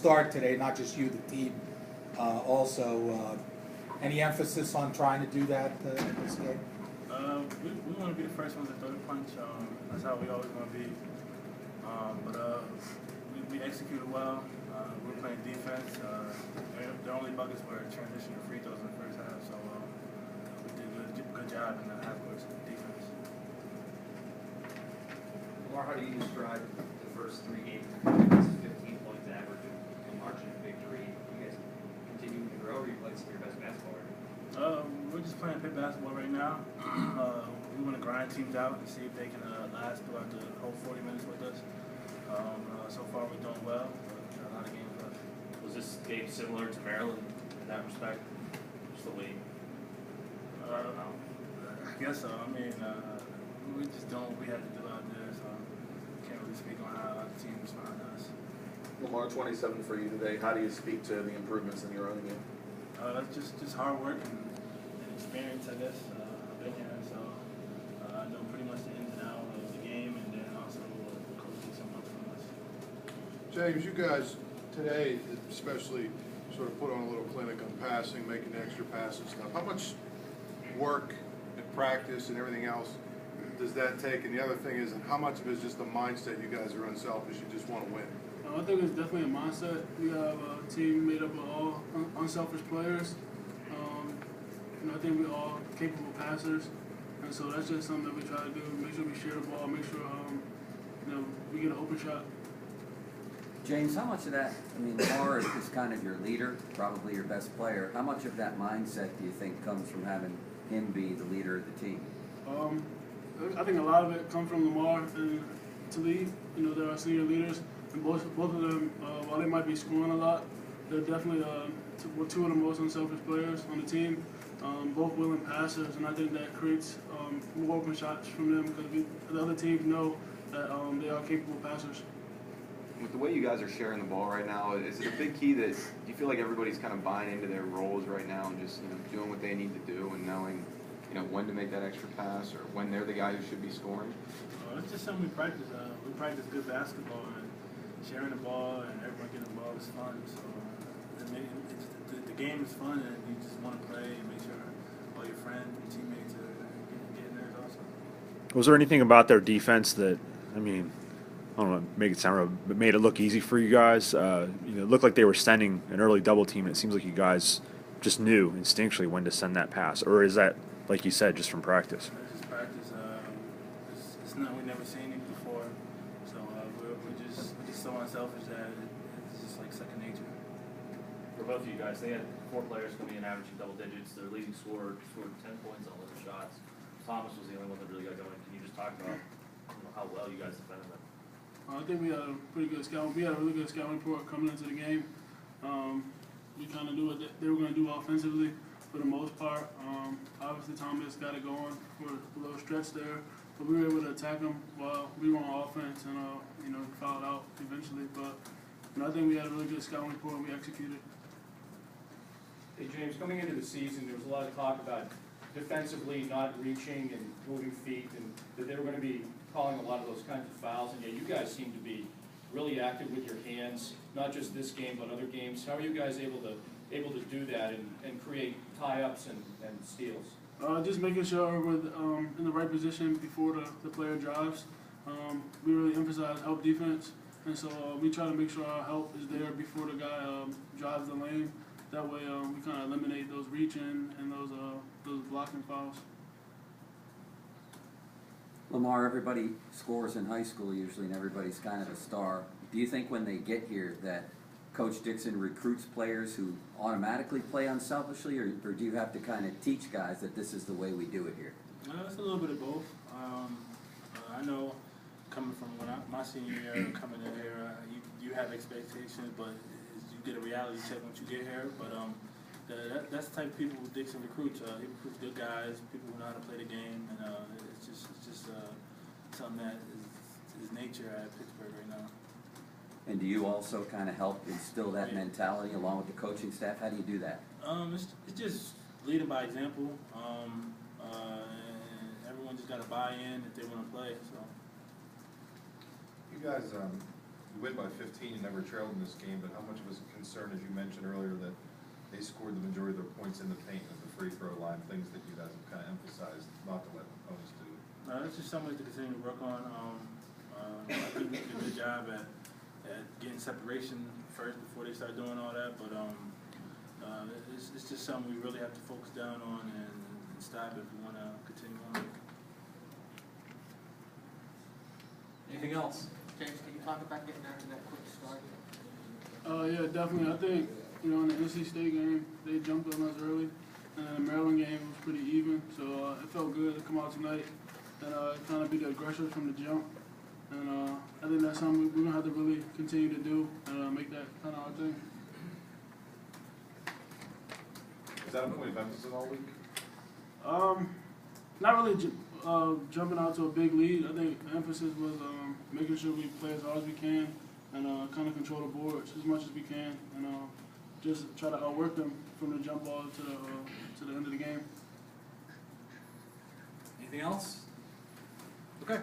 start today, not just you, the team also. Any emphasis on trying to do that in this game? We want to be the first ones to throw the punch. That's how we always want to be. But we executed well. We're playing defense. The only buckets were transition to free throws in the first half, so we did a good job in the half-court defense. Lamar, how do you describe the first 3 games? 15 points average and marching to victory. You guys continuing to grow, or you played some of your best basketball right now? We're just playing pit basketball right now. We want to grind teams out and see if they can last throughout the whole 40 minutes with us. So far, we're doing well, but a lot of games left. Was this game similar to Maryland in that respect? Just the way? I don't know. I guess so. I mean, we just don't. We had to do out there, so can't really speak on how the team responded to us. Lamar, 27 for you today. How do you speak to the improvements in your own game? Just hard work and experience, I guess. I've been here, so I know pretty much the ins and outs of the game, and then also the coach gets some help from us. James, you guys today especially sort of put on a little clinic on passing, making extra passes and stuff. How much work and practice and everything else does that take? And the other thing is, how much of it is just the mindset you guys are unselfish, you just want to win? I think it's definitely a mindset. We have a team made up of all unselfish players. I think we're all capable passers, and so that's just something that we try to do. Make sure we share the ball. Make sure we get an open shot. James, how much of that? I mean, Lamar is kind of your leader, probably your best player. How much of that mindset do you think comes from having him be the leader of the team? I think a lot of it comes from Lamar and Talib. They're our senior leaders. And both of them, while they might be scoring a lot, they're definitely two of the most unselfish players on the team. Both willing passers, and I think that creates more open shots from them because the other teams know that they are capable passers. With the way you guys are sharing the ball right now, is it a big key that you feel like everybody's kind of buying into their roles right now and just doing what they need to do and knowing when to make that extra pass or when they're the guy who should be scoring? It's just something we practice. We practice good basketball, and sharing the ball and everyone getting involved is fun. So the game is fun, and you just want to play and make sure all your friends and teammates are getting there also. Was there anything about their defense that, I mean, I don't know, make it sound real, but made it look easy for you guys? It looked like they were sending an early double team, and it seems like you guys just knew instinctually when to send that pass. Or is that, like you said, just from practice? It's just practice. It's not, we've never seen it before. So we're just so unselfish that it's just like second nature. For both of you guys, they had 4 players coming in averaging double digits. Their leading scorer scored 10 points on 11 shots. Thomas was the only one that really got going. Can you just talk about how well you guys defended them? I think we had a pretty good scout. We had a really good scouting report coming into the game. We kind of knew what they were going to do offensively for the most part. Obviously, Thomas got it going for a little stretch there, but we were able to attack them while we were on offense and fouled out eventually. But I think we had a really good scouting report and we executed. Hey James, coming into the season, there was a lot of talk about defensively not reaching and moving feet, and that they were going to be calling a lot of those kinds of fouls, and yet you guys seem to be really active with your hands, not just this game but other games. How are you guys able to do that and create tie-ups and steals? Just making sure we're in the right position before the player drives. We really emphasize help defense, and so we try to make sure our help is there before the guy drives the lane. That way we kind of eliminate those reaching and those blocking fouls. Lamar, everybody scores in high school usually, and everybody's kind of a star. Do you think when they get here that Coach Dixon recruits players who automatically play unselfishly, or do you have to kind of teach guys that this is the way we do it here? It's a little bit of both. I know coming from my senior year, coming in here, you have expectations, but you get a reality check once you get here. But that's the type of people who Dixon recruits. He recruits good guys, people who know how to play the game, and it's just something that is nature at Pittsburgh right now. And do you also kind of help instill that mentality along with the coaching staff? How do you do that? It's just leading by example, and everyone just got to buy in if they want to play. So you guys you win by 15, you never trailed in this game, but how much was a concern, as you mentioned earlier, that they scored the majority of their points in the paint at the free throw line, things that you guys have kind of emphasized not to let opponents do? It's just something to continue to work on. I think we did a good job at getting separation first before they start doing all that, but it's just something we really have to focus down on and stop if we want to continue on. Anything else? James, can you talk about getting out of that quick start? Yeah, definitely. I think, in the NC State game, they jumped on us early, and then the Maryland game was pretty even, so it felt good to come out tonight and kind of be the aggressors from the jump. And I think that's something we're going to have to really continue to do and make that kind of our thing. Is that a point of emphasis all week? Not really jumping out to a big lead. I think the emphasis was making sure we play as hard as we can and kind of control the boards as much as we can and just try to outwork them from the jump ball to the end of the game. Anything else? Okay.